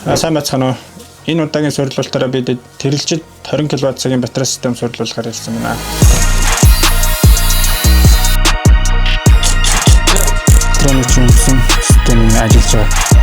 Сайн бацхан уу. Энэ удаагийн сурлуулалтаараа бид тэрэлжид 20 кВт-ийн батарей систем сурлуулахаар ирсэн байна. Траничун систем ажиллаж байгаа.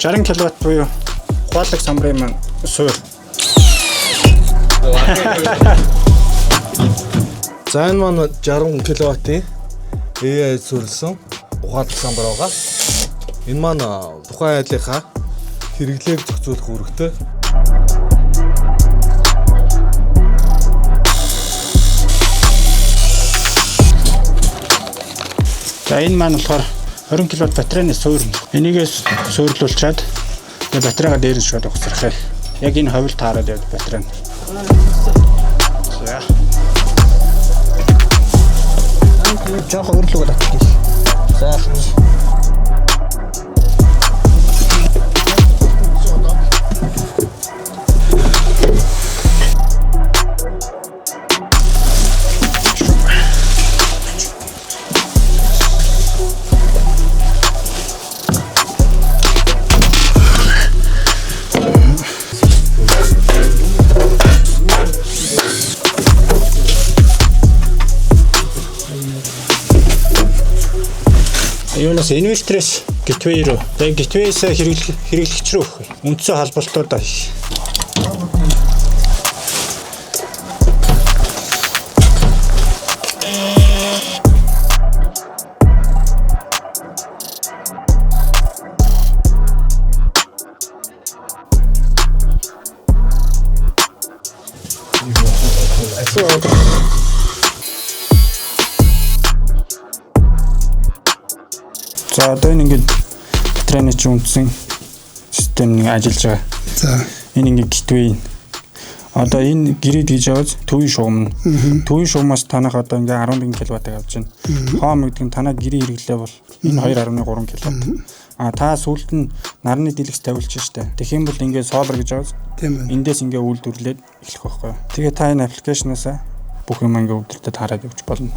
Жарин киловатт буюу ухаалаг самбарын маань суур. За энэ маань 60 кВт-ийн AI суурилсан ухаалаг самбар байгаа. Энэ маань тухайн айлынхаа хэрэглээг зохицуулах үүрэгтэй. За энэ маань болохоор 20 кВт батарейны суур. Энийгээс суурлуулчаад батарейгаа дээрэн шууд угсрах. Яг энэ ховлт таараад явд батарей. За. Жохо өрлөгөд авчих. За. Юунаас инвесторээс гитвей рүү. Тэгээд гитвейс хэрэглэгч рүү өгөх. Үндсэн холболтуудаа хийх. За одоо энэ ингээд батарейны чинь үндсэн систем нэг ажиллаж байгаа. За энэ ингээд гитвей. Одоо энэ гэрээд гэж яваад төвийн шугам. Төвийн шугамаас танах одоо ингээд 11 кВт-ыг авч байна. Хоом гэдэг нь танаа гэрээ хэрэглээ бол энэ 2.3 кВт. Та сүүлд нь нарны дэлгэц тавилж штэ. Тэгэх юм бол ингээд солар гэж аваад эндээс ингээд үйлдвэрлээд эхлэх байхгүй. Тэгээ та энэ аппликейшнаас бүх юм ингээд өдөртөд хараад явж болно.